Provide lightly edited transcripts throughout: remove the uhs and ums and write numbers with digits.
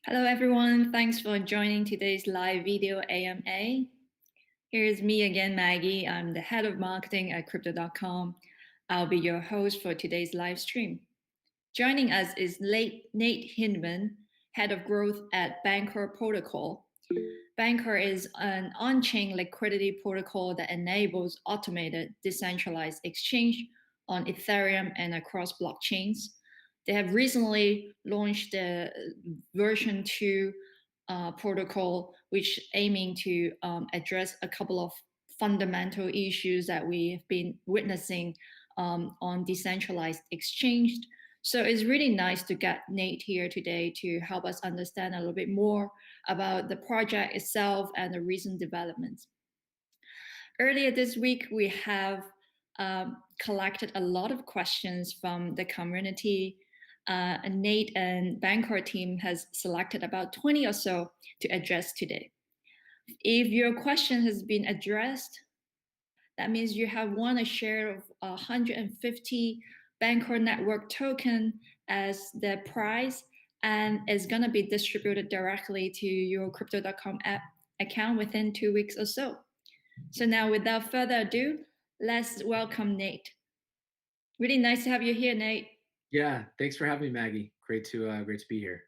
Hello everyone, thanks for joining today's live video AMA. Here's me again, Maggie. I'm the head of marketing at crypto.com. I'll be your host for today's live stream. Joining us is Nate Hindman, head of growth at Bancor Protocol. Bancor is an on-chain liquidity protocol that enables automated decentralized exchange on Ethereum and across blockchains. They have recently launched the version 2 protocol, which aiming to address a couple of fundamental issues that we have been witnessing on decentralized exchange. So it's really nice to get Nate here today to help us understand a little bit more about the project itself and the recent developments. Earlier this week, we have collected a lot of questions from the community. Nate and Bancor team has selected about 20 or so to address today. If your question has been addressed, that means you have won a share of 150 Bancor network token as the prize, and is going to be distributed directly to your crypto.com app account within 2 weeks or so. So now, without further ado, let's welcome Nate. Really nice to have you here, Nate. Yeah, thanks for having me, Maggie. Great to be here.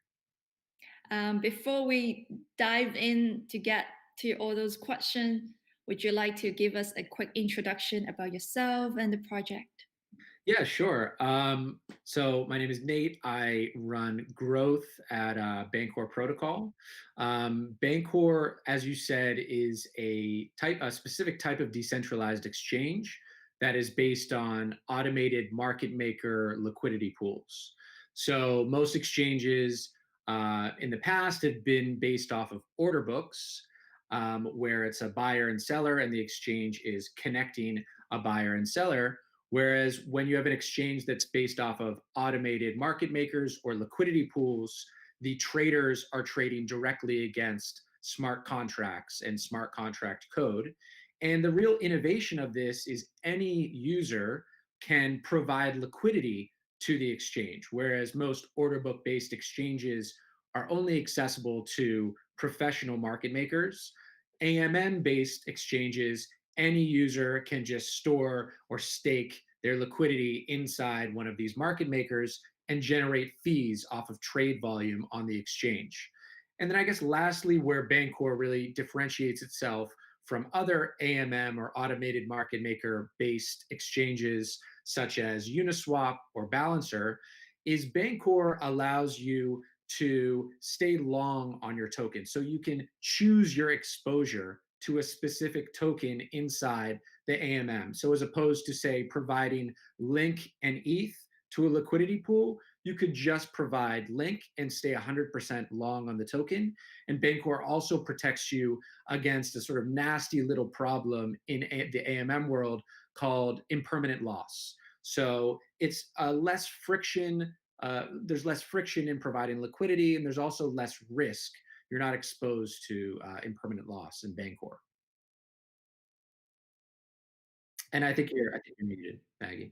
Before we dive in to get to all those questions, would you like to give us a quick introduction about yourself and the project? Yeah, sure. So my name is Nate. I run growth at Bancor Protocol. Bancor, as you said, is a specific type of decentralized exchange that is based on automated market maker liquidity pools. So most exchanges in the past have been based off of order books, where it's a buyer and seller, and the exchange is connecting a buyer and seller. Whereas when you have an exchange that's based off of automated market makers or liquidity pools, the traders are trading directly against smart contracts and smart contract code. And the real innovation of this is any user can provide liquidity to the exchange, whereas most order book based exchanges are only accessible to professional market makers. AMM based exchanges, any user can just store or stake their liquidity inside one of these market makers and generate fees off of trade volume on the exchange. And then I guess lastly, where Bancor really differentiates itself from other AMM or automated market maker based exchanges, such as Uniswap or Balancer, is Bancor allows you to stay long on your token. So you can choose your exposure to a specific token inside the AMM. So as opposed to, say, providing Link and ETH to a liquidity pool, you could just provide Link and stay 100% long on the token. And Bancor also protects you against a sort of nasty little problem in the AMM world called impermanent loss. So it's less friction. There's less friction in providing liquidity, and there's also less risk. You're not exposed to impermanent loss in Bancor. And I think you're muted, Maggie.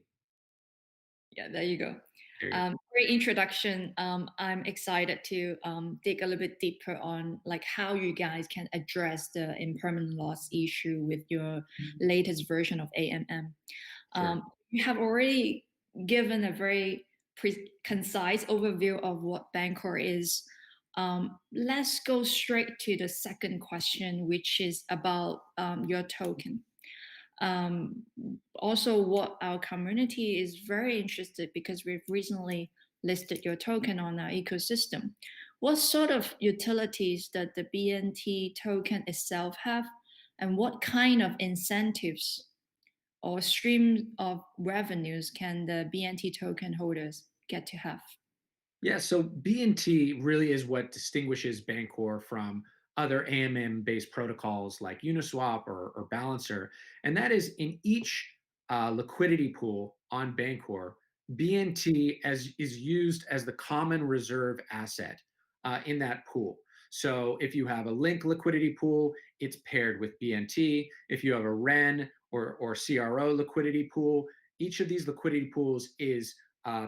Yeah, there you go. There you go. Great introduction. I'm excited to dig a little bit deeper on like how you guys can address the impermanent loss issue with your latest version of AMM. Sure. You have already given a very concise overview of what Bancor is. Let's go straight to the second question, which is about your token. Also, what our community is very interested because we've recently listed your token on our ecosystem. What sort of utilities does the BNT token itself have, and what kind of incentives or stream of revenues can the BNT token holders get to have? Yeah, so BNT really is what distinguishes Bancor from other AMM-based protocols like Uniswap or Balancer, and that is in each liquidity pool on Bancor, BNT is used as the common reserve asset in that pool. So if you have a Link liquidity pool, it's paired with BNT. If you have a REN or CRO liquidity pool, each of these liquidity pools is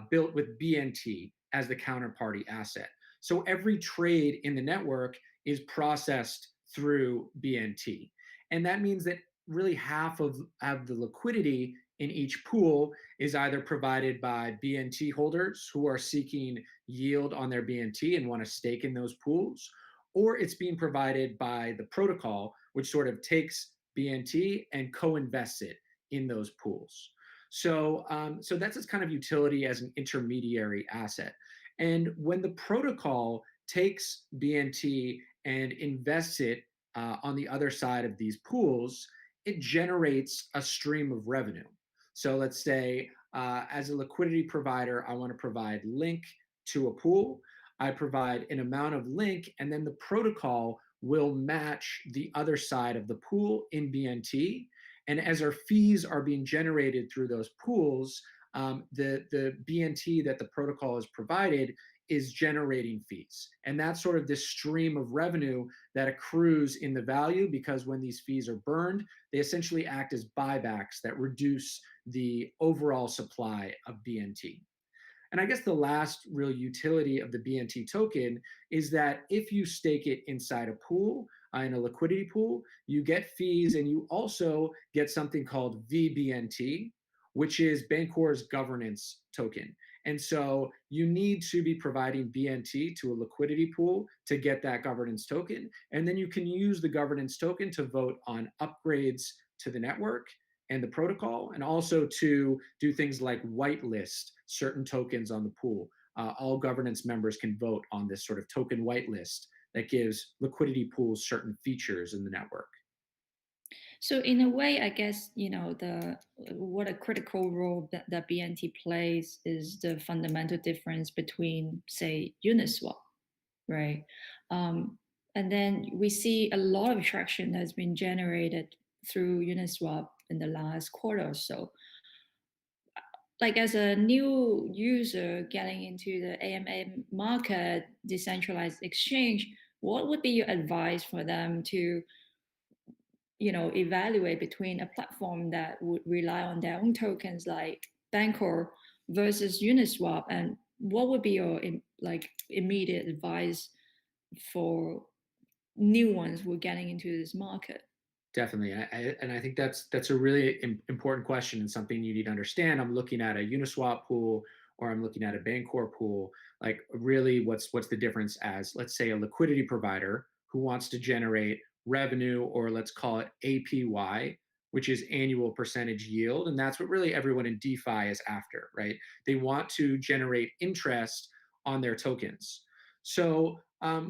built with BNT as the counterparty asset. So every trade in the network is processed through BNT. And that means that really half of the liquidity in each pool is either provided by BNT holders who are seeking yield on their BNT and want to stake in those pools, or it's being provided by the protocol, which sort of takes BNT and co-invests it in those pools. So that's its kind of utility as an intermediary asset. And when the protocol takes BNT and invests it on the other side of these pools, it generates a stream of revenue. So let's say, as a liquidity provider, I want to provide Link to a pool. I provide an amount of Link, and then the protocol will match the other side of the pool in BNT. And as our fees are being generated through those pools, the BNT that the protocol has provided is generating fees. And that's sort of this stream of revenue that accrues in the value, because when these fees are burned, they essentially act as buybacks that reduce the overall supply of BNT. And I guess the last real utility of the BNT token is that if you stake it inside a pool, in a liquidity pool, you get fees, and you also get something called VBNT, which is Bancor's governance token. And so you need to be providing BNT to a liquidity pool to get that governance token. And then you can use the governance token to vote on upgrades to the network and the protocol, and also to do things like whitelist certain tokens on the pool. All governance members can vote on this sort of token whitelist that gives liquidity pools certain features in the network. So in a way, I guess the what a critical role that BNT plays is the fundamental difference between, say, Uniswap, right? And then we see a lot of traction that's been generated through Uniswap in the last quarter or so. Like as a new user getting into the AMA market, decentralized exchange, what would be your advice for them to evaluate between a platform that would rely on their own tokens like Bancor versus Uniswap, and what would be your like immediate advice for new ones who are getting into this market? Definitely, and I think that's a really important question and something you need to understand. I'm looking at a Uniswap pool, or I'm looking at a Bancor pool. Like, really, what's the difference? As, let's say, a liquidity provider who wants to generate revenue, or let's call it APY, which is annual percentage yield. And that's what really everyone in DeFi is after, right? They want to generate interest on their tokens. So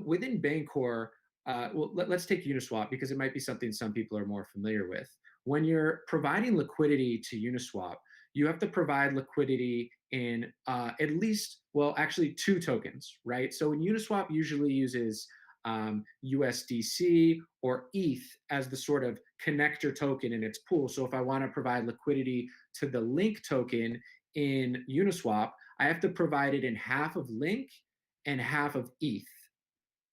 within Bancor, well, let's take Uniswap because it might be something some people are more familiar with. When you're providing liquidity to Uniswap, you have to provide liquidity in at least, well, actually two tokens, right? So when Uniswap usually uses USDC or ETH as the sort of connector token in its pool. So if I want to provide liquidity to the Link token in Uniswap, I have to provide it in half of Link and half of ETH,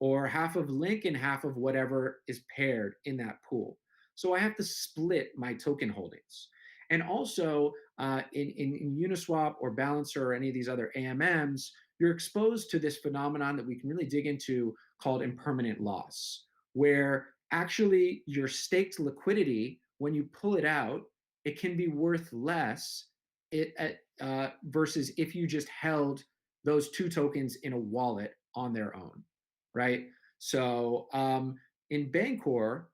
or half of Link and half of whatever is paired in that pool. So I have to split my token holdings. And also in Uniswap or Balancer or any of these other AMMs, you're exposed to this phenomenon that we can really dig into called impermanent loss, where actually your staked liquidity, when you pull it out, it can be worth less versus if you just held those two tokens in a wallet on their own, right? So in Bancor,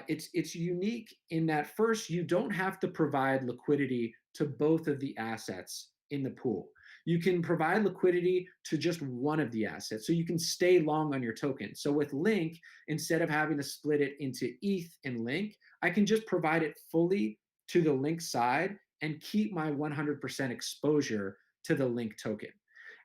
it's unique in that first, you don't have to provide liquidity to both of the assets in the pool. You can provide liquidity to just one of the assets, so you can stay long on your token. So with Link, instead of having to split it into ETH and Link, I can just provide it fully to the Link side and keep my 100% exposure to the Link token.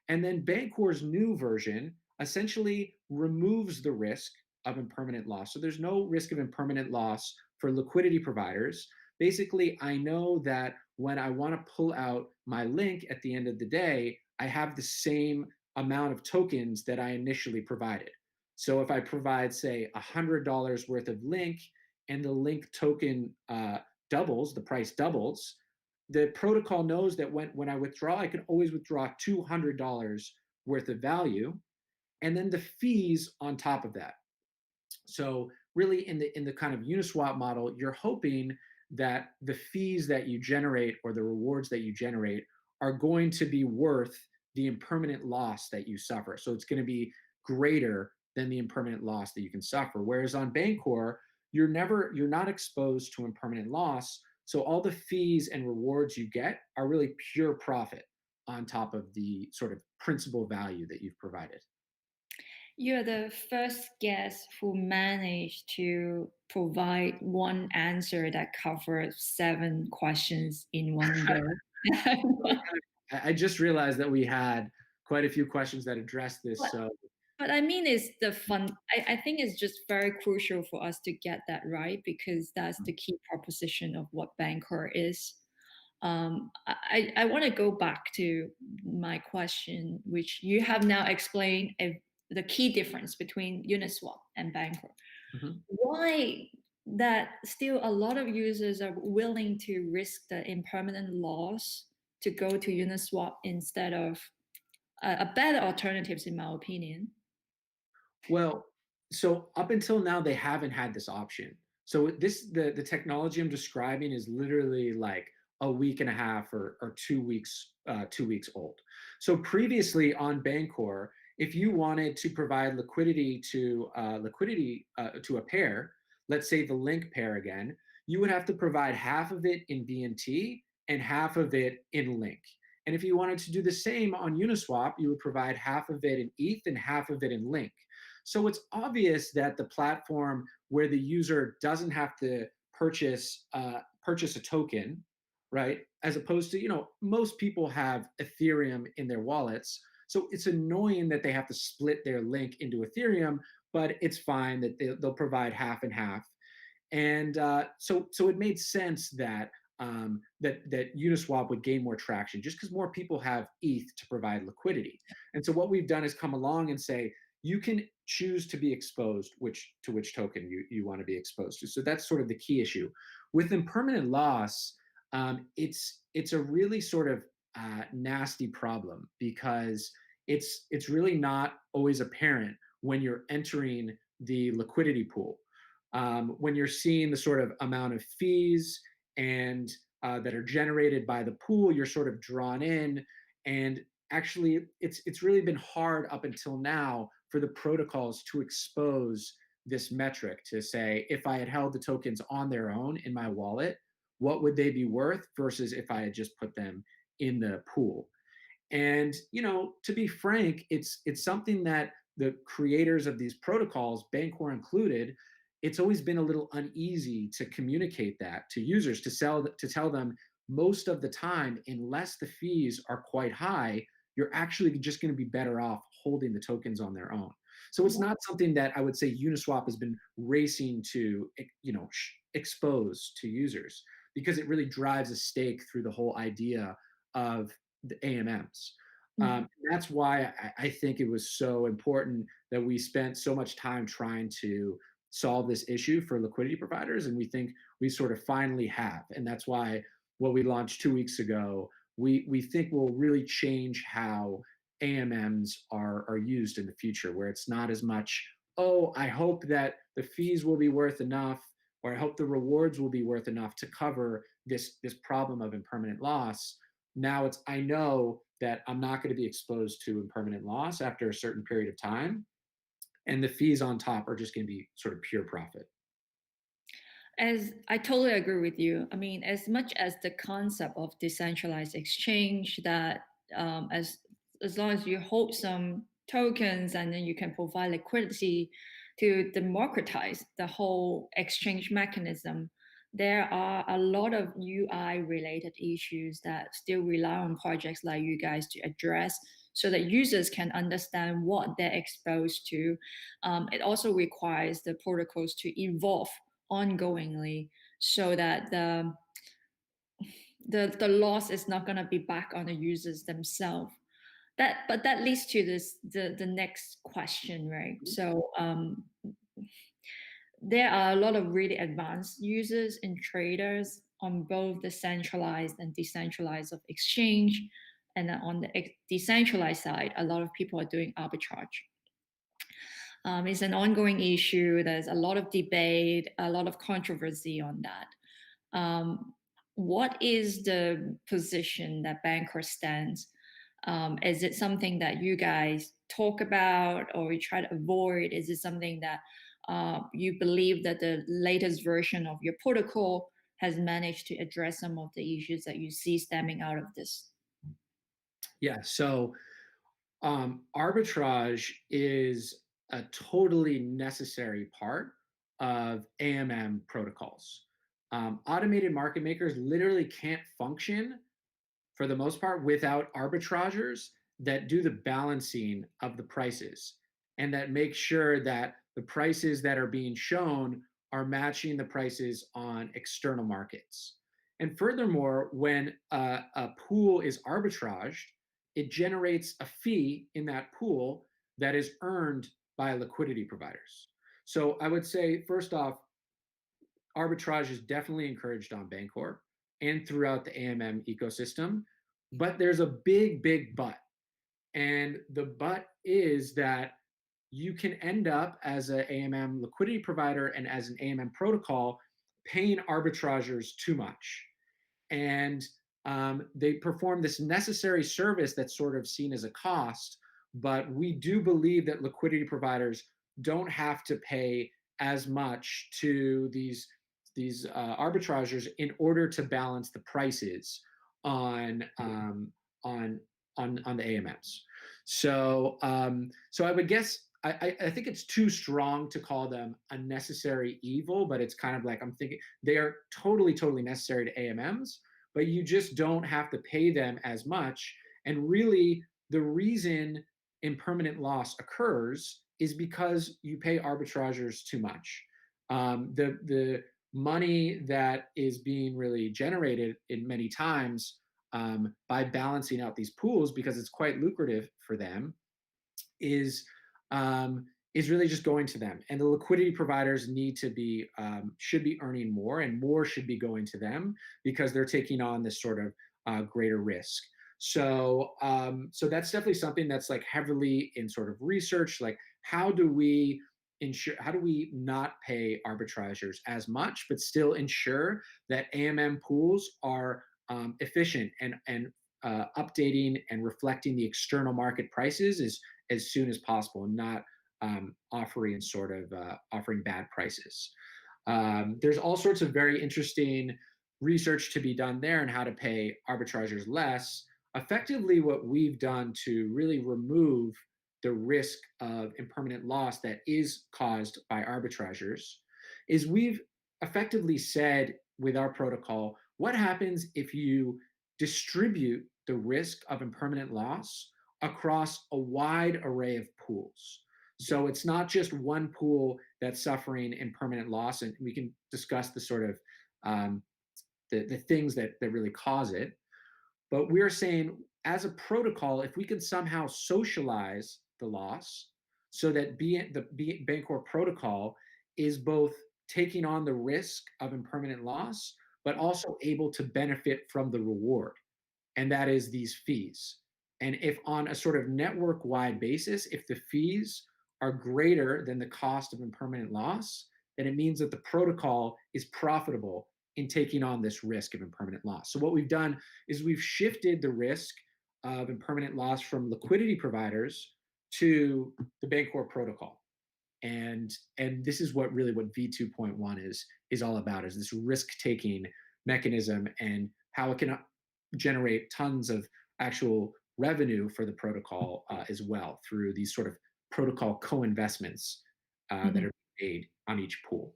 And then Bancor's new version essentially removes the risk of impermanent loss. So there's no risk of impermanent loss for liquidity providers. Basically, I know that when I want to pull out my Link at the end of the day, I have the same amount of tokens that I initially provided. So if I provide, say, $100 worth of Link and the Link token doubles, the price doubles, the protocol knows that when I withdraw, I can always withdraw $200 worth of value, and then the fees on top of that. So really in the kind of Uniswap model, you're hoping that the fees that you generate or the rewards that you generate are going to be worth the impermanent loss that you suffer. So it's going to be greater than the impermanent loss that you can suffer. Whereas on Bancor, you're not exposed to impermanent loss. So all the fees and rewards you get are really pure profit on top of the sort of principal value that you've provided. You're the first guest who managed to provide one answer that covers 7 questions in one go. I just realized that we had quite a few questions that address this. But So but I mean, it's the fun. I think it's just very crucial for us to get that right because that's the key proposition of what Bancor is. I want to go back to my question, which you have now explained the key difference between Uniswap and Bancor. mhm. Why that still a lot of users are willing to risk the impermanent loss to go to Uniswap instead of a better alternatives, in my opinion. Well, so up until now, they haven't had this option. So the technology I'm describing is literally like a week and a half or 2 weeks 2 weeks old. So previously on Bancor, if you wanted to provide liquidity to a pair, let's say the Link pair again, you would have to provide half of it in BNT and half of it in Link. And if you wanted to do the same on Uniswap, you would provide half of it in ETH and half of it in Link. So it's obvious that the platform where the user doesn't have to purchase a token, right? As opposed to, most people have Ethereum in their wallets. So it's annoying that they have to split their Link into Ethereum, but it's fine that they'll provide half and half. And so it made sense that that Uniswap would gain more traction just because more people have ETH to provide liquidity. And so what we've done is come along and say you can choose to be exposed to which token you want to be exposed to. So that's sort of the key issue. With impermanent loss, it's a really sort of nasty problem because it's really not always apparent when you're entering the liquidity pool. When you're seeing the sort of amount of fees and that are generated by the pool, you're sort of drawn in. And actually, it's really been hard up until now for the protocols to expose this metric to say, if I had held the tokens on their own in my wallet, what would they be worth versus if I had just put them in the pool? And to be frank, it's something that the creators of these protocols, Bancor included, it's always been a little uneasy to communicate that to users, to tell them most of the time, unless the fees are quite high, you're actually just going to be better off holding the tokens on their own. So it's not something that I would say Uniswap has been racing to, expose to users, because it really drives a stake through the whole idea of the AMMs. That's why I think it was so important that we spent so much time trying to solve this issue for liquidity providers, and we think we sort of finally have. And that's why what we launched 2 weeks ago, we think will really change how AMMs are used in the future, where it's not as much, oh, I hope that the fees will be worth enough, or I hope the rewards will be worth enough to cover this problem of impermanent loss. Now it's, I know that I'm not going to be exposed to impermanent loss after a certain period of time, and the fees on top are just going to be sort of pure profit. As I totally agree with you. I mean, as much as the concept of decentralized exchange, that as long as you hold some tokens and then you can provide liquidity to democratize the whole exchange mechanism, there are a lot of UI related issues that still rely on projects like you guys to address so that users can understand what they're exposed to. It also requires the protocols to evolve ongoingly so that the loss is not going to be back on the users themselves. But that leads to the next question, right? So there are a lot of really advanced users and traders on both the centralized and decentralized of exchange. And then on the decentralized side, a lot of people are doing arbitrage. It's an ongoing issue. There's a lot of debate, a lot of controversy on that. What is the position that Bancor stands? Is it something that you guys talk about or you try to avoid? Is it something that you believe that the latest version of your protocol has managed to address some of the issues that you see stemming out of this? Yeah, so arbitrage is a totally necessary part of AMM protocols. Automated market makers literally can't function for the most part without arbitrageurs that do the balancing of the prices and that make sure that the prices that are being shown are matching the prices on external markets. And furthermore, when a pool is arbitraged, it generates a fee in that pool that is earned by liquidity providers. So I would say, first off, arbitrage is definitely encouraged on Bancor and throughout the AMM ecosystem, but there's a big, big but. And the but is that you can end up as an AMM liquidity provider and as an AMM protocol paying arbitrageurs too much. And they perform this necessary service that's sort of seen as a cost, but we do believe that liquidity providers don't have to pay as much to these arbitrageurs in order to balance the prices on the AMMs. So I would guess I think it's too strong to call them a necessary evil, but it's kind of like, I'm thinking they are totally necessary to AMMs, but you just don't have to pay them as much. And really, the reason impermanent loss occurs is because you pay arbitrageurs too much. The money that is being really generated in many times by balancing out these pools, because it's quite lucrative for them, is really just going to them. And the liquidity providers need to be should be earning more, and more should be going to them because they're taking on this sort of greater risk. So that's definitely something that's like heavily in sort of research. Like, how do we not pay arbitrageurs as much, but still ensure that AMM pools are efficient and updating and reflecting the external market prices as soon as possible, and not offering offering bad prices. There's all sorts of very interesting research to be done there and how to pay arbitrageurs less. Effectively, what we've done to really remove the risk of impermanent loss that is caused by arbitrageurs is we've effectively said with our protocol, what happens if you distribute the risk of impermanent loss across a wide array of pools? So it's not just one pool that's suffering impermanent loss, and we can discuss the sort of the things that really cause it. But we're saying, as a protocol, if we can somehow socialize the loss so that the Bancor protocol is both taking on the risk of impermanent loss, but also able to benefit from the reward, and that is these fees. And if on a sort of network-wide basis, if the fees are greater than the cost of impermanent loss, then it means that the protocol is profitable in taking on this risk of impermanent loss. So what we've done is we've shifted the risk of impermanent loss from liquidity providers to the Bancor protocol. And this is what V2.1 is all about, is this risk-taking mechanism and how it can generate tons of actual revenue for the protocol as well through these sort of protocol co-investments that are made on each pool.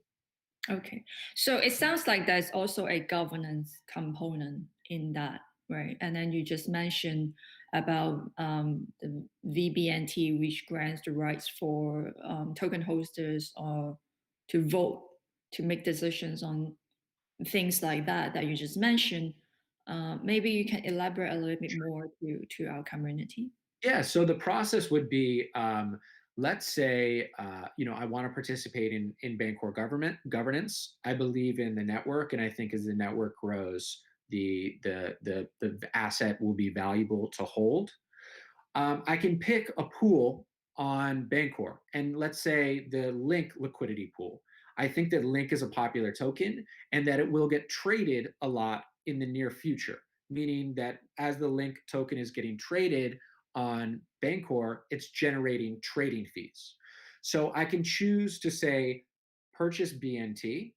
Okay, so it sounds like there's also a governance component in that, right? And then you just mentioned about the VBNT, which grants the rights for token hosters or to vote, to make decisions on things like that you just mentioned. Maybe you can elaborate a little bit more to our community. Yeah, so the process would be, let's say, I want to participate in Bancor governance. I believe in the network, and I think as the network grows, the asset will be valuable to hold. I can pick a pool on Bancor, and let's say the Link liquidity pool. I think that Link is a popular token, and that it will get traded a lot in the near future, meaning that as the Link token is getting traded on Bancor, it's generating trading fees. So I can choose to say, purchase BNT.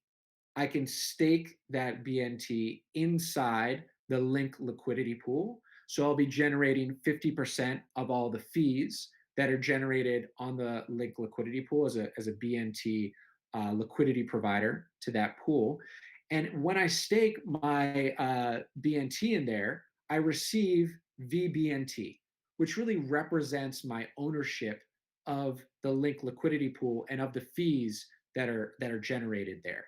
I can stake that BNT inside the Link liquidity pool. So I'll be generating 50% of all the fees that are generated on the Link liquidity pool as a BNT liquidity provider to that pool. And when I stake my BNT in there, I receive VBNT, which really represents my ownership of the Link liquidity pool and of the fees that are generated there.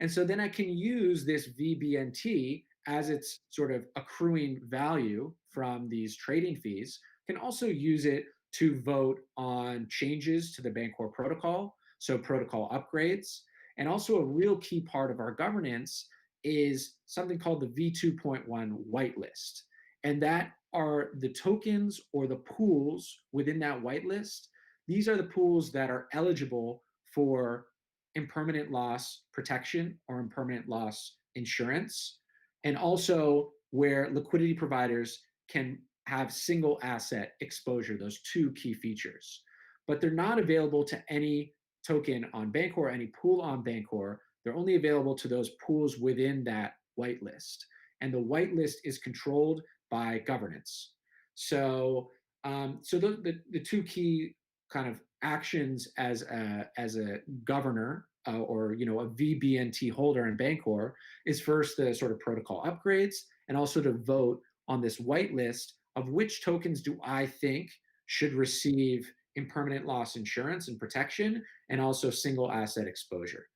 And so then I can use this VBNT as its sort of accruing value from these trading fees, can also use it to vote on changes to the Bancor protocol, so protocol upgrades. And also a real key part of our governance is something called the V2.1 whitelist. And that are the tokens or the pools within that whitelist. These are the pools that are eligible for impermanent loss protection or impermanent loss insurance, and also where liquidity providers can have single asset exposure, those two key features. But they're not available to any token on Bancor, any pool on Bancor. They're only available to those pools within that whitelist. And the whitelist is controlled by governance. So, the two key kind of actions as a governor or a VBNT holder in Bancor is first the sort of protocol upgrades, and also to vote on this whitelist of which tokens do I think should receive impermanent loss insurance and protection, and also single asset exposure.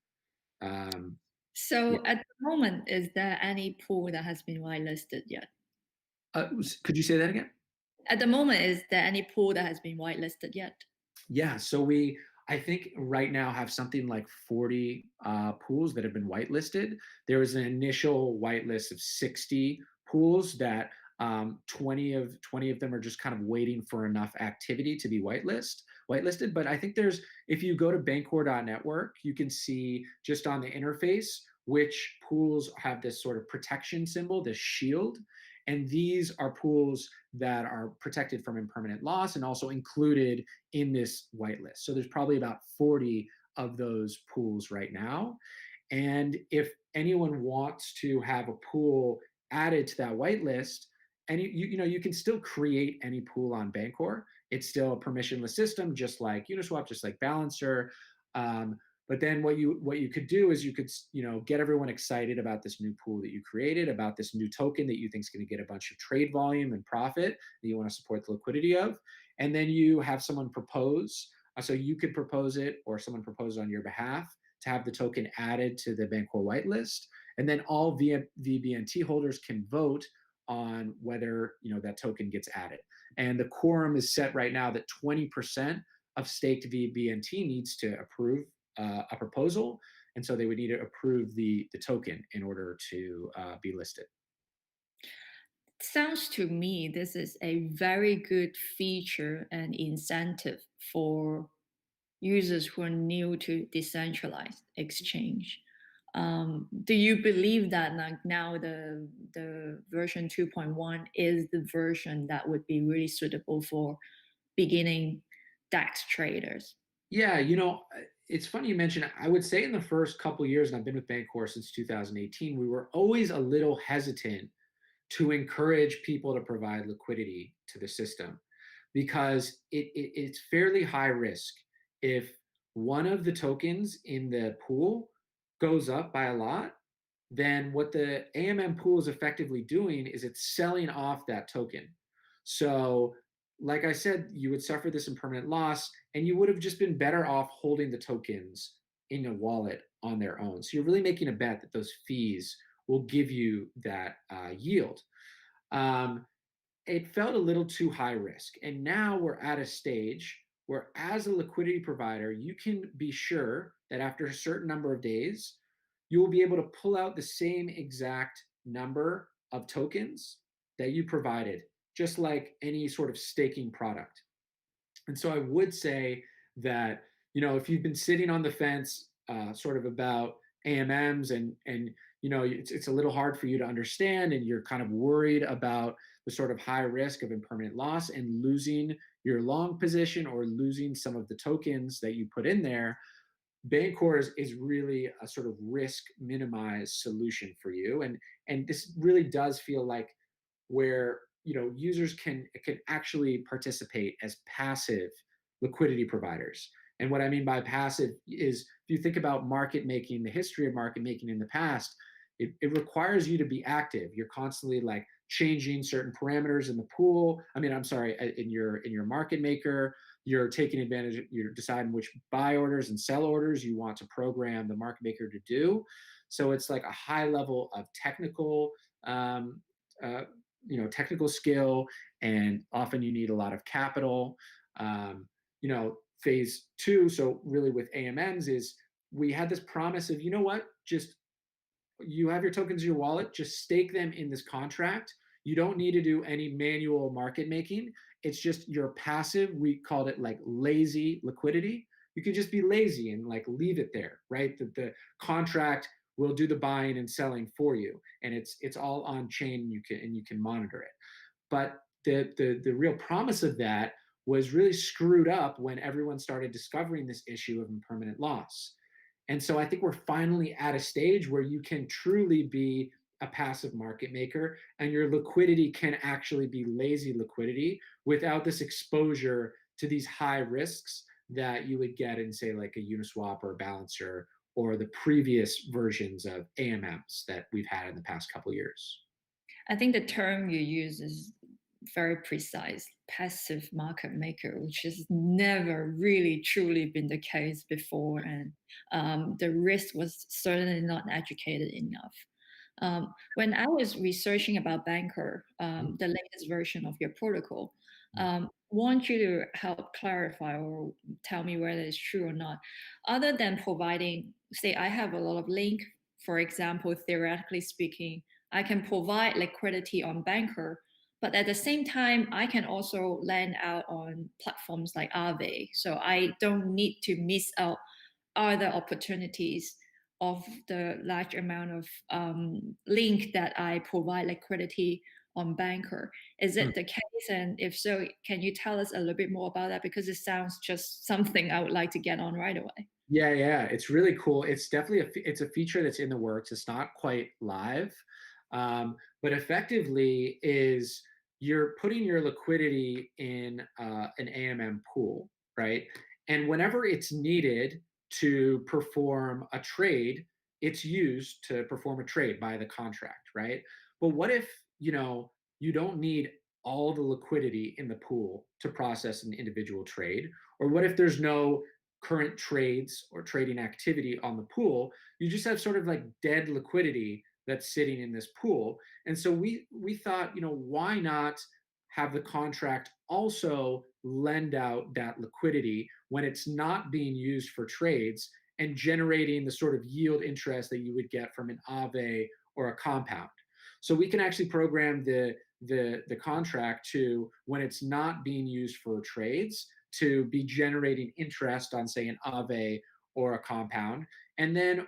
So Yeah. at the moment, is there any pool that has been whitelisted yet? Could you say that again? At the moment, is there any pool that has been whitelisted yet? Yeah, so I think right now have something like 40 pools that have been whitelisted. There was an initial whitelist of 60 pools that 20 of them are just kind of waiting for enough activity to be whitelisted. But I think if you go to bancor.network, you can see just on the interface which pools have this sort of protection symbol, this shield. And these are pools that are protected from impermanent loss and also included in this whitelist. So there's probably about 40 of those pools right now. And if anyone wants to have a pool added to that whitelist, and you can still create any pool on Bancor. It's still a permissionless system, just like Uniswap, just like Balancer. But then what you could do is you could get everyone excited about this new pool that you created, about this new token that you think is going to get a bunch of trade volume and profit that you want to support the liquidity of, and then you have someone propose. So you could propose it, or someone propose on your behalf to have the token added to the Bancor whitelist, and then all VBNT holders can vote on whether that token gets added. And the quorum is set right now that 20% of staked VBNT needs to approve a proposal, and so they would need to approve the token in order to be listed. Sounds to me this is a very good feature and incentive for users who are new to decentralized exchange. Do you believe that now the version 2.1 is the version that would be really suitable for beginning DAX traders? Yeah, it's funny you mentioned. I would say in the first couple of years, and I've been with Bancor since 2018, we were always a little hesitant to encourage people to provide liquidity to the system, because it's fairly high risk. If one of the tokens in the pool goes up by a lot, then what the AMM pool is effectively doing is it's selling off that token. So, like I said, you would suffer this impermanent loss, and you would have just been better off holding the tokens in your wallet on their own. So you're really making a bet that those fees will give you that yield. Um, it felt a little too high risk. And now we're at a stage where, as a liquidity provider, you can be sure that after a certain number of days, you will be able to pull out the same exact number of tokens that you provided, just like any sort of staking product. And so I would say that, if you've been sitting on the fence sort of about AMMs, and it's a little hard for you to understand, and you're kind of worried about the sort of high risk of impermanent loss and losing your long position or losing some of the tokens that you put in there, Bancor is really a sort of risk minimized solution for you. And this really does feel like where users can actually participate as passive liquidity providers. And what I mean by passive is, if you think about market making, the history of market making in the past, it requires you to be active. You're constantly like changing certain parameters in the pool. I mean, I'm sorry, in your market maker. You're taking advantage. You're deciding which buy orders and sell orders you want to program the market maker to do. So it's like a high level of technical technical skill, and often you need a lot of capital. Phase two, so really with AMMs, is we had this promise of, just you have your tokens in your wallet, just stake them in this contract. You don't need to do any manual market making. It's just your passive. We called it like lazy liquidity. You can just be lazy and like leave it there, right? The contract will do the buying and selling for you, and it's all on chain. You can monitor it. But the real promise of that was really screwed up when everyone started discovering this issue of impermanent loss. And so I think we're finally at a stage where you can truly be a passive market maker, and your liquidity can actually be lazy liquidity without this exposure to these high risks that you would get in, say, like a Uniswap or a Balancer, or the previous versions of AMMs that we've had in the past couple of years. I think the term you use is very precise, passive market maker, which has never really truly been the case before. And the risk was certainly not educated enough. When I was researching about Bancor, the latest version of your protocol, want you to help clarify or tell me whether it's true or not. Other than providing, say, I have a lot of link, for example, theoretically speaking, I can provide liquidity on Bancor, but at the same time, I can also lend out on platforms like Aave. So I don't need to miss out other opportunities of the large amount of link that I provide liquidity on Bancor. Is it the case? And if so, can you tell us a little bit more about that? Because it sounds just something I would like to get on right away. Yeah, yeah, it's really cool. It's definitely it's a feature that's in the works. It's not quite live, but effectively is you're putting your liquidity in an AMM pool, right? And whenever it's needed to perform a trade, it's used to perform a trade by the contract, right? But what if, you don't need all the liquidity in the pool to process an individual trade? Or what if there's no current trades or trading activity on the pool? You just have sort of like dead liquidity that's sitting in this pool. And so we thought, why not have the contract also lend out that liquidity when it's not being used for trades and generating the sort of yield interest that you would get from an Aave or a compound. So we can actually program the contract to, when it's not being used for trades, to be generating interest on, say, an Aave or a compound. And then,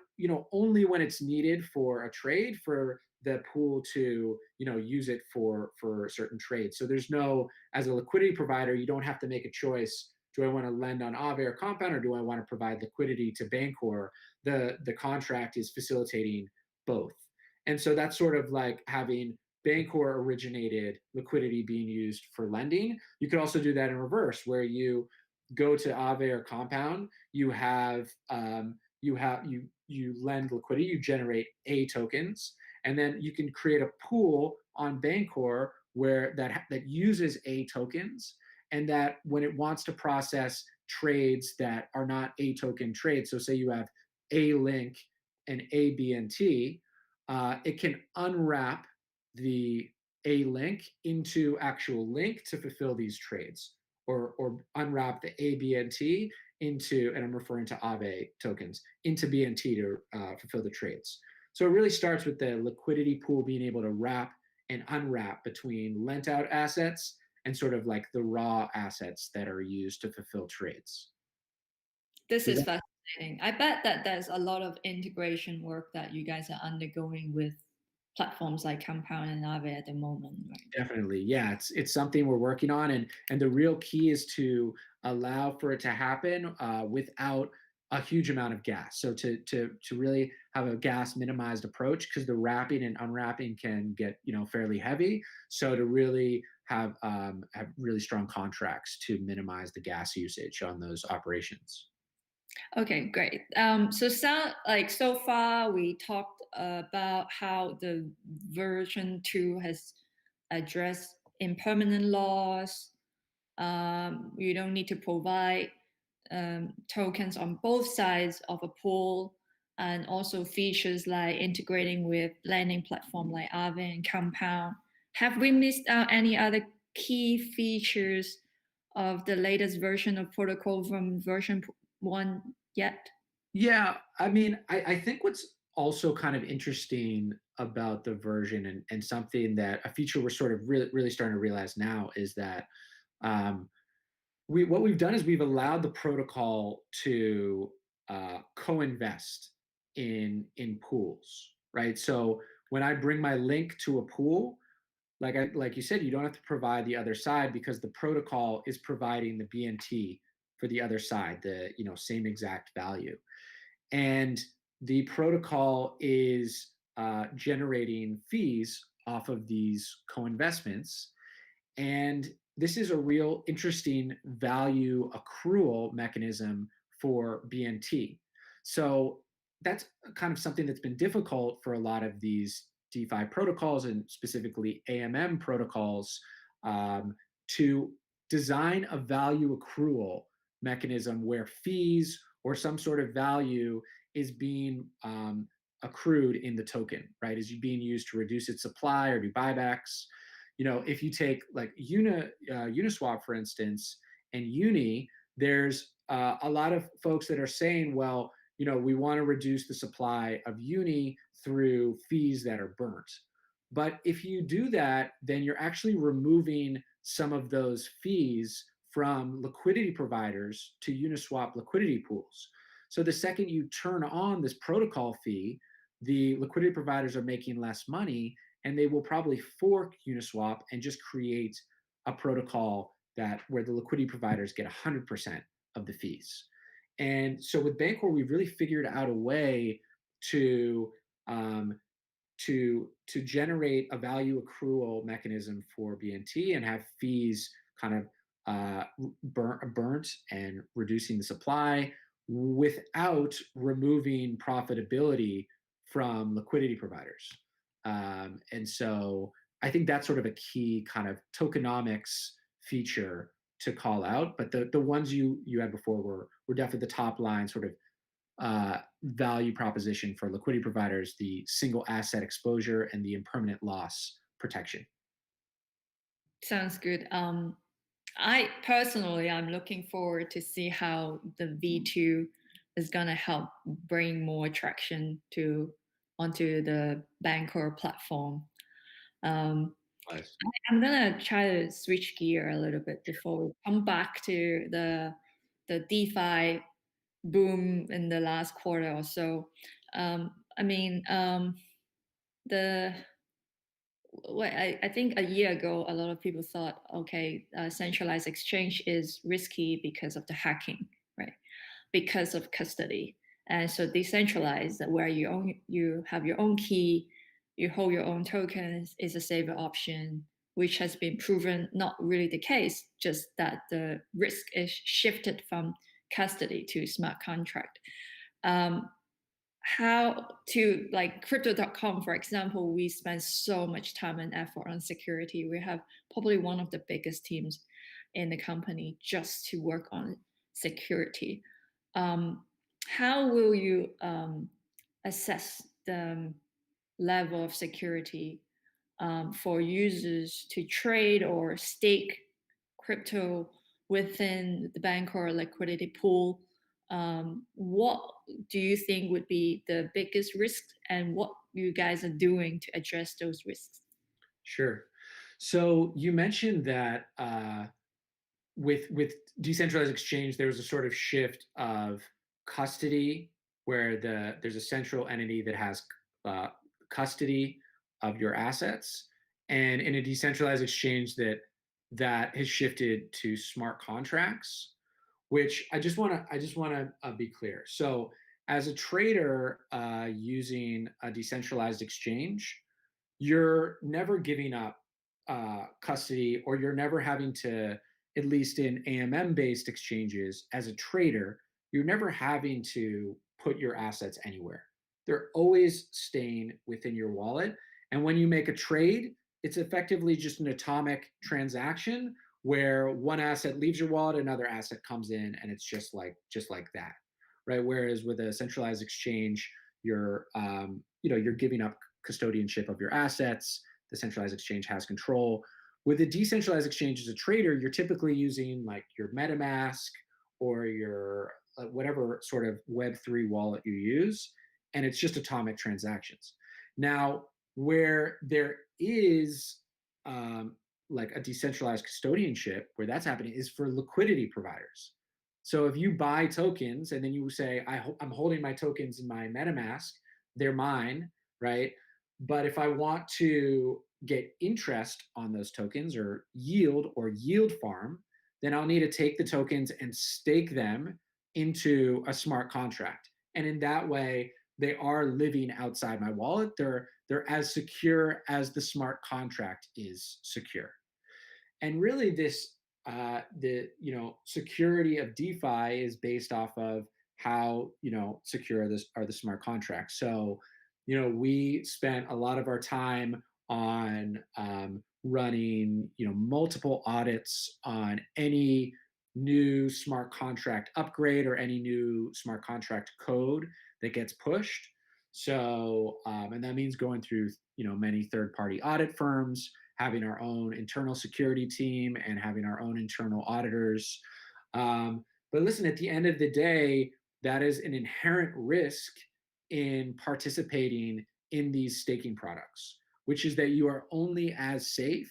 only when it's needed for a trade, for the pool to, use it for certain trades. So there's no, as a liquidity provider, you don't have to make a choice. Do I want to lend on Aave or compound, or do I want to provide liquidity to Bancor? The contract is facilitating both. And so that's sort of like having Bancor originated liquidity being used for lending. You could also do that in reverse, where you go to Aave or Compound. You lend liquidity, you generate A tokens, and then you can create a pool on Bancor where that uses A tokens, and that when it wants to process trades that are not A token trades, so say you have A link and A BNT, it can unwrap the A link into actual link to fulfill these trades, or unwrap the ABNT into, and I'm referring to Aave tokens, into BNT to fulfill the trades. So it really starts with the liquidity pool being able to wrap and unwrap between lent out assets and sort of like the raw assets that are used to fulfill trades. This Does is that fascinating. I bet that there's a lot of integration work that you guys are undergoing with platforms like Compound and Aave at the moment, right? Definitely, yeah. It's something we're working on, and the real key is to allow for it to happen without a huge amount of gas. So to really have a gas minimized approach, because the wrapping and unwrapping can get fairly heavy. So to really have really strong contracts to minimize the gas usage on those operations. Okay, great. So far we talked about how the version 2 has addressed impermanent loss. You don't need to provide tokens on both sides of a pool, and also features like integrating with lending platform like Aave and Compound. Have we missed out any other key features of the latest version of protocol from version 1 yet? Yeah, I mean, I think what's also kind of interesting about the version, and something that a feature we're sort of really starting to realize now, is that um, what we've done is we've allowed the protocol to co-invest in pools, right? So when I bring my link to a pool, like you said, you don't have to provide the other side, because the protocol is providing the BNT for the other side, the same exact value. And the protocol is generating fees off of these co-investments. And this is a real interesting value accrual mechanism for BNT. So that's kind of something that's been difficult for a lot of these DeFi protocols, and specifically AMM protocols, to design a value accrual mechanism where fees or some sort of value is being accrued in the token, right? Is being used to reduce its supply or do buybacks. If you take like Uniswap, for instance, and Uni, there's a lot of folks that are saying, well, we want to reduce the supply of Uni through fees that are burnt. But if you do that, then you're actually removing some of those fees from liquidity providers to Uniswap liquidity pools. So the second you turn on this protocol fee, the liquidity providers are making less money, and they will probably fork Uniswap and just create a protocol where the liquidity providers get 100% of the fees. And so with Bancor, we've really figured out a way to um, to generate a value accrual mechanism for BNT and have fees kind of burnt and reducing the supply without removing profitability from liquidity providers. And so I think that's sort of a key kind of tokenomics feature to call out. But the ones you had before were definitely the top line sort of value proposition for liquidity providers, the single asset exposure and the impermanent loss protection. Sounds good. I personally, I'm looking forward to see how the V2 is gonna help bring more traction onto the Bancor platform. Um, Nice. I'm gonna try to switch gear a little bit before we come back to the DeFi boom in the last quarter or so. I mean, the well, I think a year ago, a lot of people thought, okay, centralized exchange is risky because of the hacking, right? Because of custody, and so decentralized, where you have your own key, you hold your own tokens, is a safer option, which has been proven not really the case. Just that the risk is shifted from custody to smart contract. Um, how to like crypto.com, for example, we spend so much time and effort on security. We have probably one of the biggest teams in the company just to work on security. um, how will you assess the level of security for users to trade or stake crypto within the bank or liquidity pool? What do you think would be the biggest risk, and what you guys are doing to address those risks? Sure. So you mentioned that with decentralized exchange, there was a sort of shift of custody, where there's a central entity that has custody of your assets, and in a decentralized exchange that has shifted to smart contracts, which I just want to be clear. So as a trader using a decentralized exchange, you're never giving up custody, or you're never having to, at least in AMM based exchanges, as a trader, you're never having to put your assets anywhere. They're always staying within your wallet. And when you make a trade, it's effectively just an atomic transaction where one asset leaves your wallet, another asset comes in, and it's just like that, right? Whereas with a centralized exchange, you're giving up custodianship of your assets. The centralized exchange has control. With a decentralized exchange as a trader, you're typically using like your MetaMask or your whatever sort of Web3 wallet you use, and it's just atomic transactions. Now, where there is like a decentralized custodianship, where that's happening, is for liquidity providers. So if you buy tokens and then you say, I'm holding my tokens in my MetaMask, they're mine, right? But if I want to get interest on those tokens, or yield farm, then I'll need to take the tokens and stake them into a smart contract. And in that way, they are living outside my wallet. They're as secure as the smart contract is secure. And really, this the security of DeFi is based off of how secure are the smart contracts. So we spent a lot of our time on running multiple audits on any new smart contract upgrade or any new smart contract code that gets pushed. So and that means going through many third-party audit firms, having our own internal security team, and having our own internal auditors. But listen, at the end of the day, that is an inherent risk in participating in these staking products, which is that you are only as safe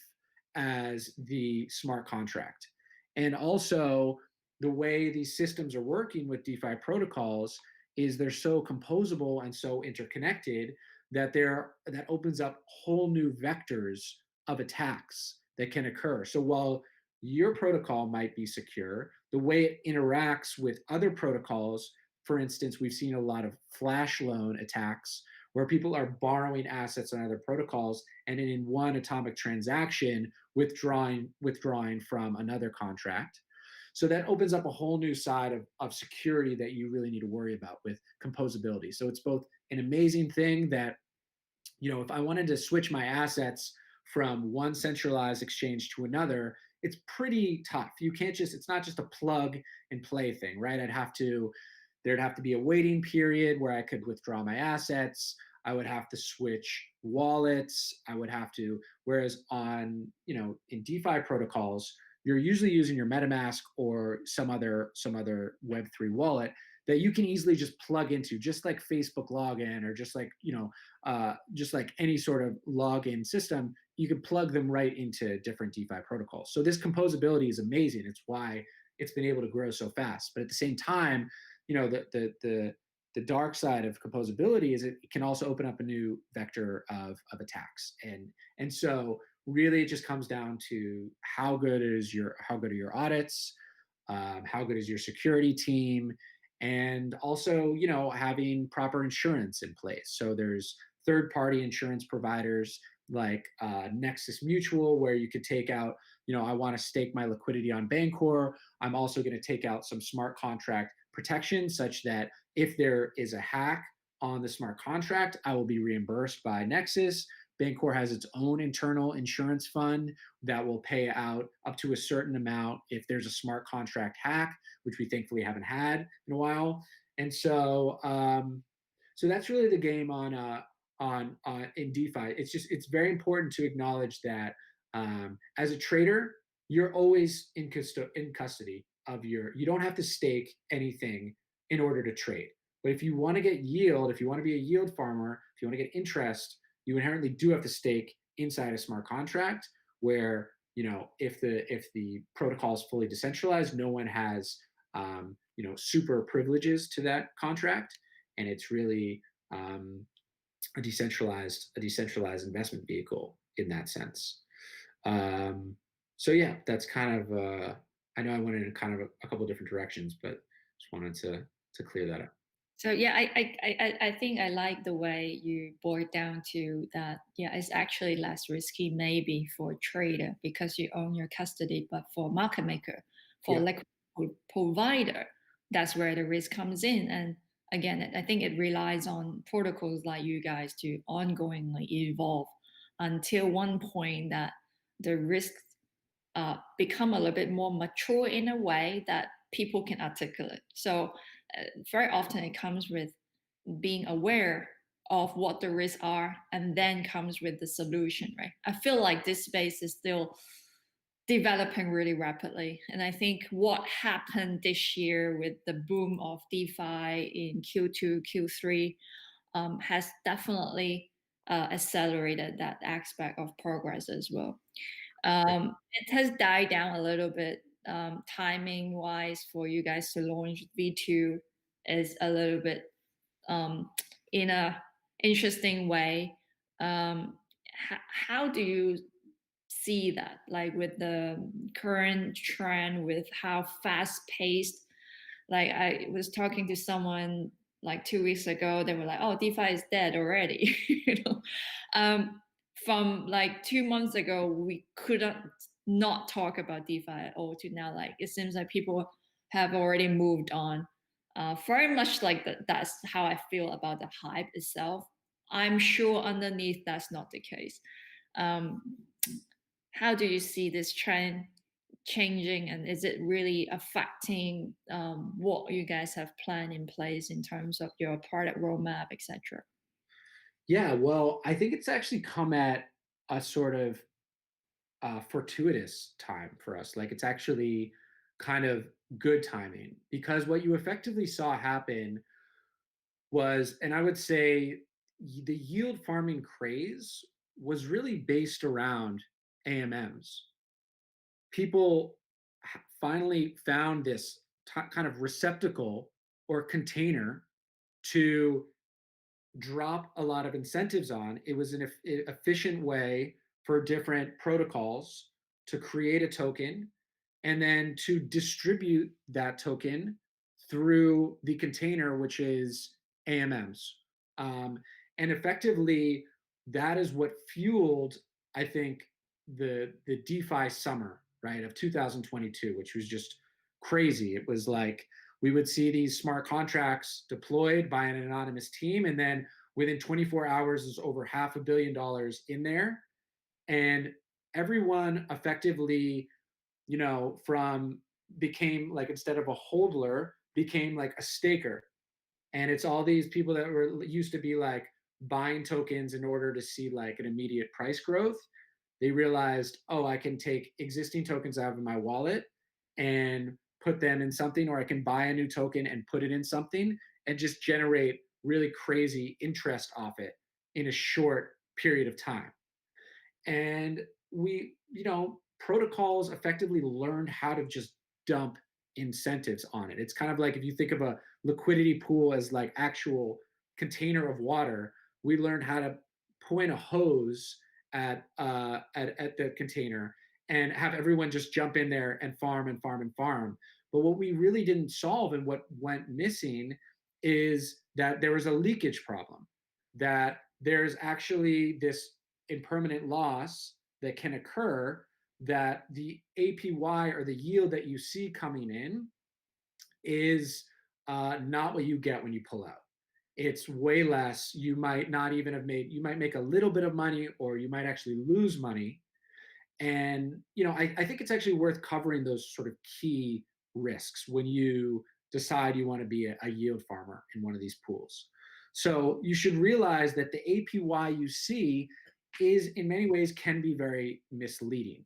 as the smart contract. And also, the way these systems are working with DeFi protocols is they're so composable and so interconnected that opens up whole new vectors of attacks that can occur. So while your protocol might be secure, the way it interacts with other protocols, for instance, we've seen a lot of flash loan attacks where people are borrowing assets on other protocols and in one atomic transaction withdrawing from another contract. So that opens up a whole new side of security that you really need to worry about with composability. So it's both an amazing thing that, if I wanted to switch my assets from one centralized exchange to another, it's pretty tough. You can't just, it's not just a plug and play thing, right? There'd have to be a waiting period where I could withdraw my assets. I would have to switch wallets. Whereas in DeFi protocols, you're usually using your MetaMask or some other Web3 wallet that you can easily just plug into, just like Facebook login or just like any sort of login system. You can plug them right into different DeFi protocols. So this composability is amazing. It's why it's been able to grow so fast. But at the same time, the dark side of composability is it can also open up a new vector of attacks. And so really it just comes down to how good are your audits, how good is your security team, and also having proper insurance in place. So there's third-party insurance providers like Nexus Mutual, where you could take out, I want to stake my liquidity on Bancor. I'm also going to take out some smart contract protection such that if there is a hack on the smart contract, I will be reimbursed by Nexus. Bancor has its own internal insurance fund that will pay out up to a certain amount if there's a smart contract hack, which we thankfully haven't had in a while. And so, so that's really the game on in DeFi. It's very important to acknowledge that as a trader, you're always in custody of you don't have to stake anything in order to trade. But if you want to get yield, if you want to be a yield farmer, if you want to get interest, you inherently do have to stake inside a smart contract where, if the protocol is fully decentralized, no one has, super privileges to that contract. And it's really a decentralized investment vehicle in that sense. So yeah, that's kind of, I know I went in kind of a couple of different directions, but just wanted to clear that up. So yeah, I think I like the way you boiled down to that. Yeah, it's actually less risky maybe for a trader because you own your custody, but for market maker, for Yeah. provider, that's where the risk comes in. And again, I think it relies on protocols like you guys to ongoingly evolve until one point that the risks become a little bit more mature in a way that people can articulate. So very often it comes with being aware of what the risks are and then comes with the solution, right? I feel like this space is still developing really rapidly. And I think what happened this year with the boom of DeFi in Q2, Q3 has definitely accelerated that aspect of progress as well. It has died down a little bit timing wise for you guys to launch V2 is a little bit in a interesting way. How do you see that, like with the current trend, with how fast paced? Like I was talking to someone like 2 weeks ago, they were like, "Oh, DeFi is dead already." um, from like 2 months ago, we couldn't not talk about DeFi at all. To now, like it seems like people have already moved on. Very much like that's how I feel about the hype itself. I'm sure underneath that's not the case. Um, how do you see this trend changing, and is it really affecting what you guys have planned in place in terms of your product roadmap, etc.? Yeah, well, I think it's actually come at a sort of fortuitous time for us. Like it's actually kind of good timing because what you effectively saw happen was, and I would say the yield farming craze was really based around AMMs. People finally found this kind of receptacle or container to drop a lot of incentives on. It was an efficient way for different protocols to create a token and then to distribute that token through the container, which is AMMs. Um, and effectively, that is what fueled, I think, the DeFi summer, right, of 2022, which was just crazy. It was like we would see these smart contracts deployed by an anonymous team, and then within 24 hours, there's over $500 million in there, and everyone effectively, from became like, instead of a hodler, became like a staker. And it's all these people that were used to be like buying tokens in order to see like an immediate price growth. They realized, oh, I can take existing tokens out of my wallet and put them in something, or I can buy a new token and put it in something and just generate really crazy interest off it in a short period of time. And we, protocols effectively learned how to just dump incentives on it. It's kind of like if you think of a liquidity pool as like actual container of water, we learned how to point a hose at the container and have everyone just jump in there and farm and farm and farm. But what we really didn't solve, and what went missing, is that there was a leakage problem, that there's actually this impermanent loss that can occur, that the APY, or the yield that you see coming in, is not what you get when you pull out. It's way less. You might not even have made, you might make a little bit of money, or you might actually lose money. And I think it's actually worth covering those sort of key risks when you decide you want to be a yield farmer in one of these pools. So you should realize that the APY you see is, in many ways, can be very misleading,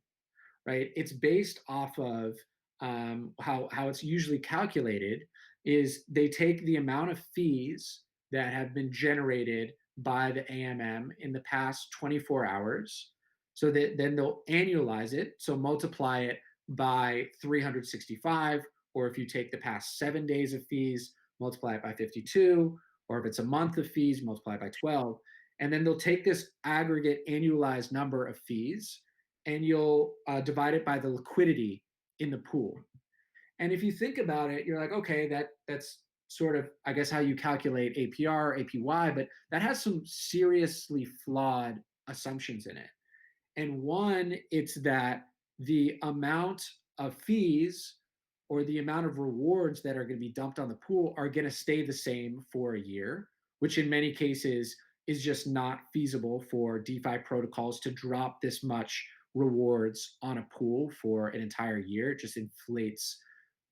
right? It's based off of how it's usually calculated is they take the amount of fees that have been generated by the AMM in the past 24 hours. So that then they'll annualize it, so multiply it by 365, or if you take the past 7 days of fees, multiply it by 52, or if it's a month of fees, multiply it by 12. And then they'll take this aggregate annualized number of fees, and you'll divide it by the liquidity in the pool. And if you think about it, you're like, okay, that's sort of, I guess, how you calculate APR, APY, but that has some seriously flawed assumptions in it. And one, it's that the amount of fees or the amount of rewards that are going to be dumped on the pool are going to stay the same for a year, which in many cases is just not feasible for DeFi protocols to drop this much rewards on a pool for an entire year. It just inflates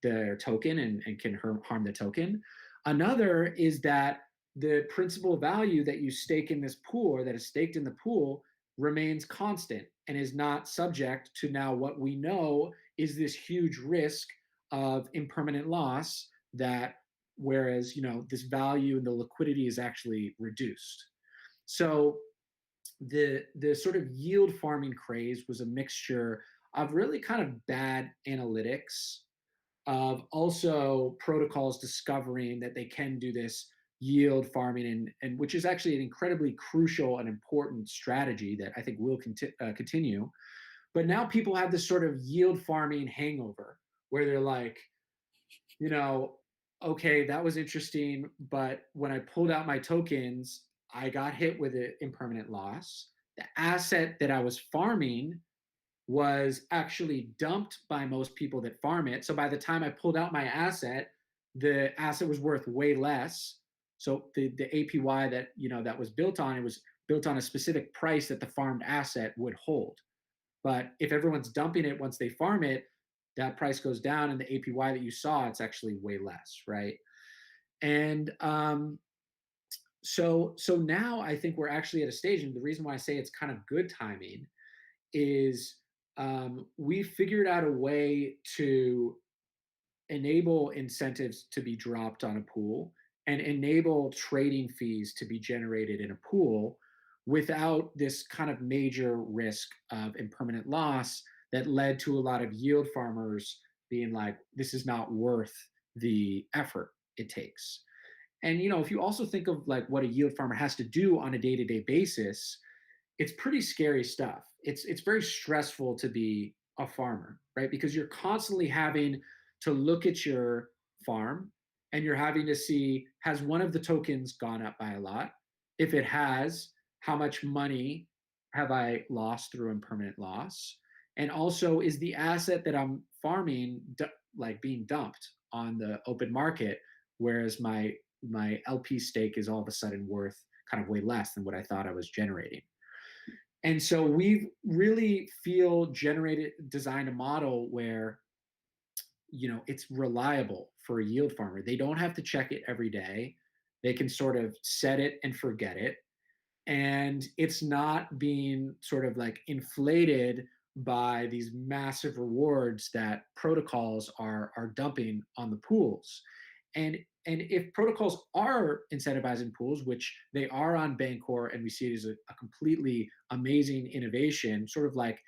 their token and can harm the token. Another is that the principal value that you stake in this pool, or that is staked in the pool, remains constant and is not subject to now what we know is this huge risk of impermanent loss, that whereas this value and the liquidity is actually reduced. So the sort of yield farming craze was a mixture of really kind of bad analytics, of also protocols discovering that they can do this yield farming, and which is actually an incredibly crucial and important strategy that I think will continue. But now people have this sort of yield farming hangover, where they're like, okay, that was interesting, but when I pulled out my tokens, I got hit with an impermanent loss. The asset that I was farming was actually dumped by most people that farm it. So by the time I pulled out my asset, the asset was worth way less. So the APY that was built on, it was built on a specific price that the farmed asset would hold. But if everyone's dumping it once they farm it, that price goes down, and the APY that you saw, it's actually way less, right? And so now I think we're actually at a stage, and the reason why I say it's kind of good timing is we figured out a way to enable incentives to be dropped on a pool and enable trading fees to be generated in a pool without this kind of major risk of impermanent loss that led to a lot of yield farmers being like, this is not worth the effort it takes. And if you also think of like what a yield farmer has to do on a day-to-day basis, it's pretty scary stuff. It's very stressful to be a farmer, right? Because you're constantly having to look at your farm and you're having to see, has one of the tokens gone up by a lot? If it has, how much money have I lost through impermanent loss? And also, is the asset that I'm farming like being dumped on the open market, whereas my LP stake is all of a sudden worth kind of way less than what I thought I was generating? And so we've really designed a model where it's reliable for a yield farmer. They don't have to check it every day. They can sort of set it and forget it, and it's not being sort of like inflated by these massive rewards that protocols are dumping on the pools. And if protocols are incentivizing pools, which they are on Bancor, and we see it as a completely amazing innovation, sort of like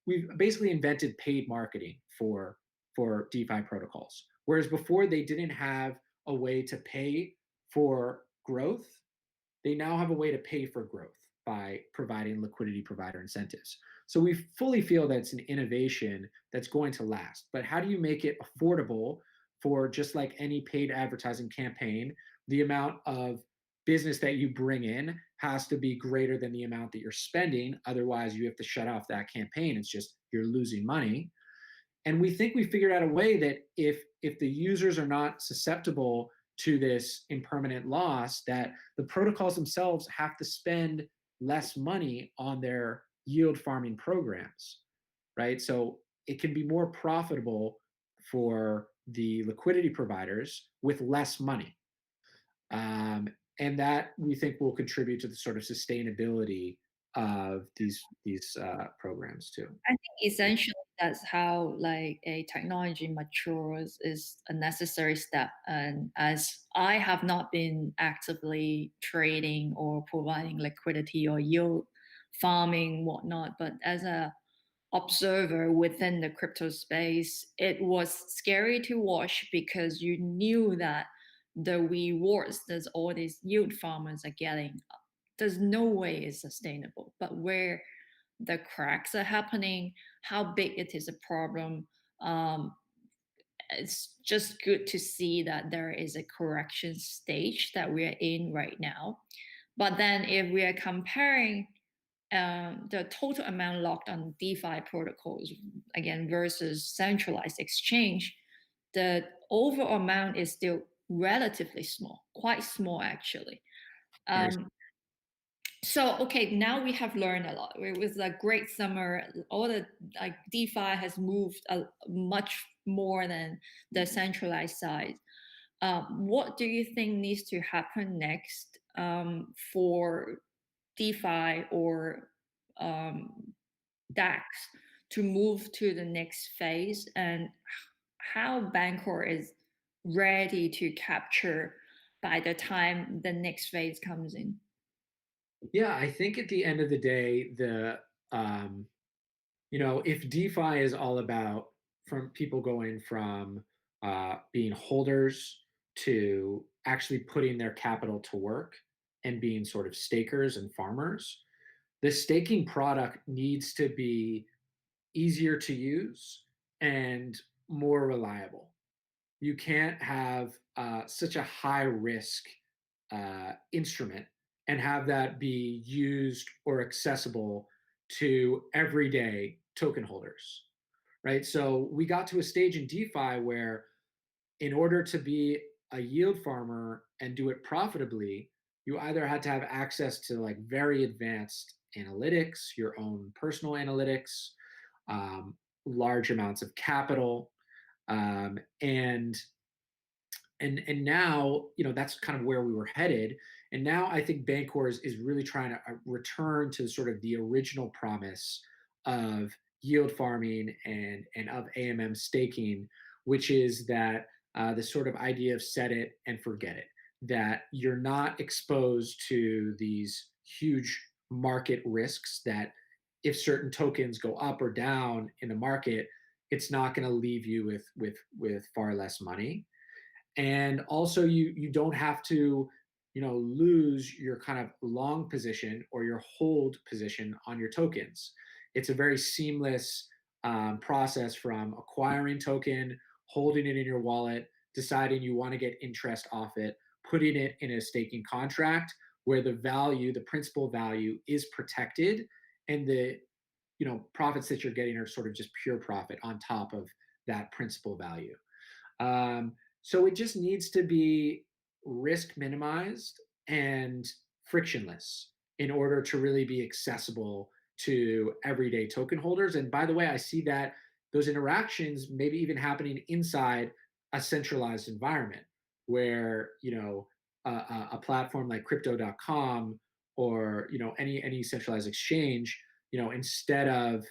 we've basically invented paid marketing for DeFi protocols. Whereas before they didn't have a way to pay for growth, they now have a way to pay for growth by providing liquidity provider incentives. So we fully feel that it's an innovation that's going to last. But how do you make it affordable for, just like any paid advertising campaign, the amount of business that you bring in has to be greater than the amount that you're spending. Otherwise, you have to shut off that campaign. It's just you're losing money. And we think we figured out a way that if the users are not susceptible to this impermanent loss, that the protocols themselves have to spend less money on their yield farming programs, right? So it can be more profitable for the liquidity providers with less money. And that we think will contribute to the sort of sustainability of these programs too. I think essentially that's how like a technology matures is a necessary step. And as I have not been actively trading or providing liquidity or yield farming, whatnot, but as a observer within the crypto space, it was scary to watch because you knew that the rewards that all these yield farmers are getting, there's no way it's sustainable. But where the cracks are happening, how big it is a problem, um, it's just good to see that there is a correction stage that we're in right now. But then if we are comparing the total amount locked on DeFi protocols again versus centralized exchange, the overall amount is still relatively small, quite small actually. Very Um, so okay, now we have learned a lot. It was a great summer. All the like DeFi has moved much more than the centralized side. What do you think needs to happen next for DeFi or um, DAX to move to the next phase, and how Bancor is ready to capture by the time the next phase comes in? Yeah, I think at the end of the day, if DeFi is all about from people going from being holders to actually putting their capital to work and being sort of stakers and farmers, the staking product needs to be easier to use and more reliable. You can't have such a high risk instrument and have that be used or accessible to everyday token holders, right? So we got to a stage in DeFi where, in order to be a yield farmer and do it profitably, you either had to have access to like very advanced analytics, your own personal analytics, um, large amounts of capital, um, and and now that's kind of where we were headed. And now I think Bancor is really trying to return to sort of the original promise of yield farming and of AMM staking, which is that the sort of idea of set it and forget it, that you're not exposed to these huge market risks, that if certain tokens go up or down in the market, it's not going to leave you with far less money. And also you don't have to, lose your kind of long position or your hold position on your tokens. It's a very seamless process from acquiring token, holding it in your wallet, deciding you want to get interest off it, putting it in a staking contract where the value, the principal value, is protected, and the profits that you're getting are sort of just pure profit on top of that principal value. So it just needs to be risk minimized and frictionless in order to really be accessible to everyday token holders. And by the way, I see that those interactions maybe even happening inside a centralized environment where a platform like crypto.com or any centralized exchange, instead of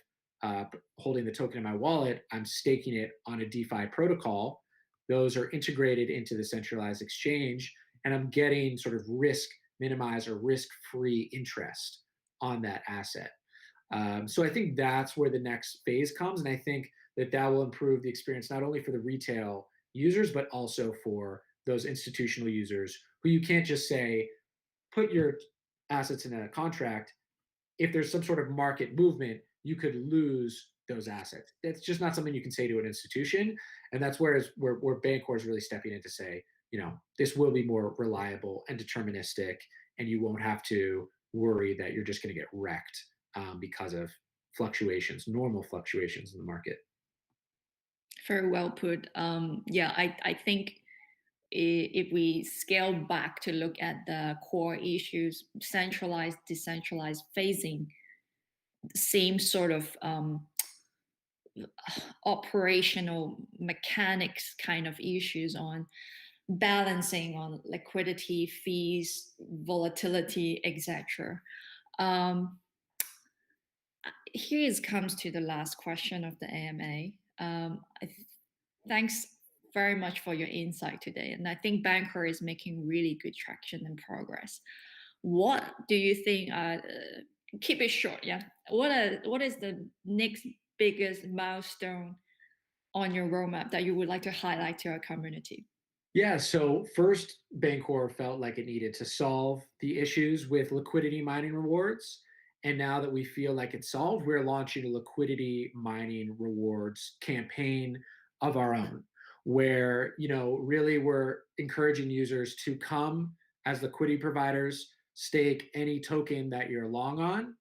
holding the token in my wallet, I'm staking it on a DeFi protocol. Those are integrated into the centralized exchange, and I'm getting sort of risk minimized or risk free interest on that asset. So I think that's where the next phase comes, and I think that will improve the experience not only for the retail users but also for those institutional users who you can't just say put your assets in a contract. If there's some sort of market movement, you could lose those assets. That's just not something you can say to an institution, and that's where Bancor is really stepping in to say, this will be more reliable and deterministic, and you won't have to worry that you're just going to get wrecked because of normal fluctuations in the market. Very well put. Yeah, I think if we scale back to look at the core issues, centralized, decentralized phasing, same sort of operational mechanics kind of issues on balancing on liquidity, fees, volatility, etc. Um, Here comes to the last question of the AMA. Thanks very much for your insight today, and I think Bancor is making really good traction and progress. What do you think? Keep it short, yeah. What is the next biggest milestone on your roadmap that you would like to highlight to our community? Yeah, so first, Bancor felt like it needed to solve the issues with liquidity mining rewards. And now that we feel like it's solved, we're launching a liquidity mining rewards campaign of our own, where, really we're encouraging users to come as liquidity providers, stake any token that you're long on,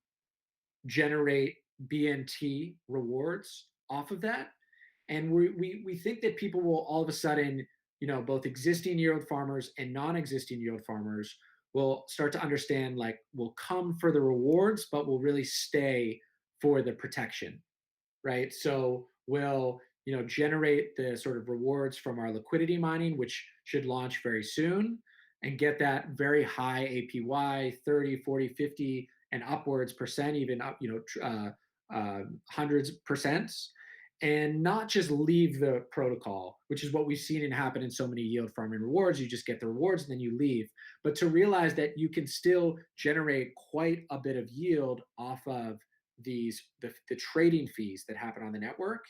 generate BNT rewards off of that. And we think that people will all of a sudden, both existing yield farmers and non-existing yield farmers will start to understand, like, will come for the rewards, but will really stay for the protection, right? So we'll, generate the sort of rewards from our liquidity mining, which should launch very soon, and get that very high APY, 30, 40, 50, and upwards percent, even up, hundreds percents, and not just leave the protocol, which is what we've seen and happen in so many yield farming rewards. You just get the rewards and then you leave. But to realize that you can still generate quite a bit of yield off of the trading fees that happen on the network,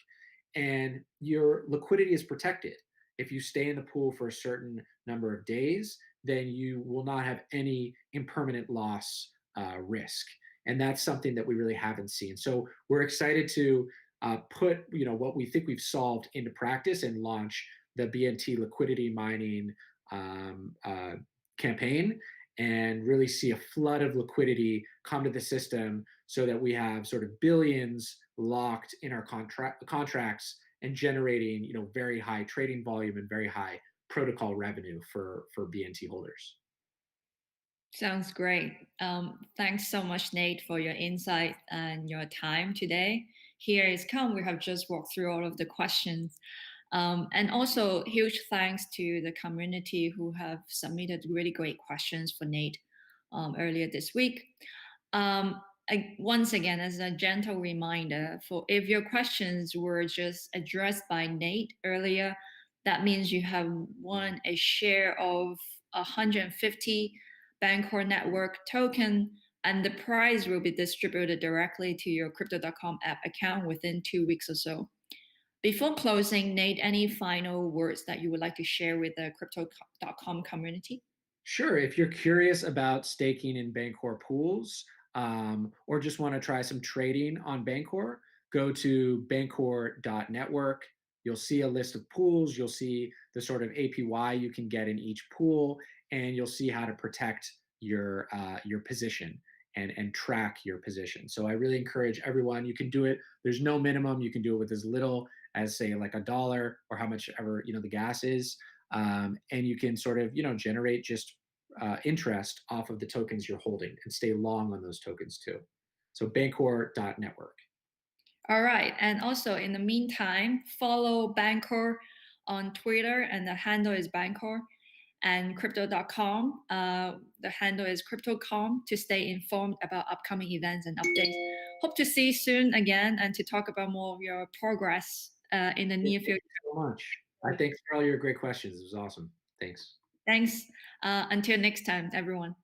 and your liquidity is protected. If you stay in the pool for a certain number of days, then you will not have any impermanent loss risk. And that's something that we really haven't seen. So we're excited to put what we think we've solved into practice and launch the BNT liquidity mining campaign, and really see a flood of liquidity come to the system so that we have sort of billions locked in our contracts and generating very high trading volume and very high protocol revenue for BNT holders. Sounds great. Thanks so much, Nate, for your insight and your time today. Here is come. We have just walked through all of the questions. And also, huge thanks to the community who have submitted really great questions for Nate earlier this week. Once again, as a gentle reminder, for if your questions were just addressed by Nate earlier, that means you have won a share of 150 Bancor Network token, and the prize will be distributed directly to your crypto.com app account within 2 weeks or so. Before closing, Nate, any final words that you would like to share with the crypto.com community? Sure. If you're curious about staking in Bancor pools, or just want to try some trading on Bancor, go to bancor.network. You'll see a list of pools. You'll see the sort of APY you can get in each pool, and you'll see how to protect your position and track your position. So I really encourage everyone. You can do it. There's no minimum. You can do it with as little as, say, like $1 or how much ever the gas is, and you can sort of generate just interest off of the tokens you're holding and stay long on those tokens too. So bancor.network. All right. And also, in the meantime, follow Bancor on Twitter, and the handle is Bancor, and crypto.com. The handle is cryptocom to stay informed about upcoming events and updates. Hope to see you soon again and to talk about more of your progress in the near Thank future. you so much. Thanks for all your great questions. It was awesome. Thanks. Thanks. Until next time, everyone.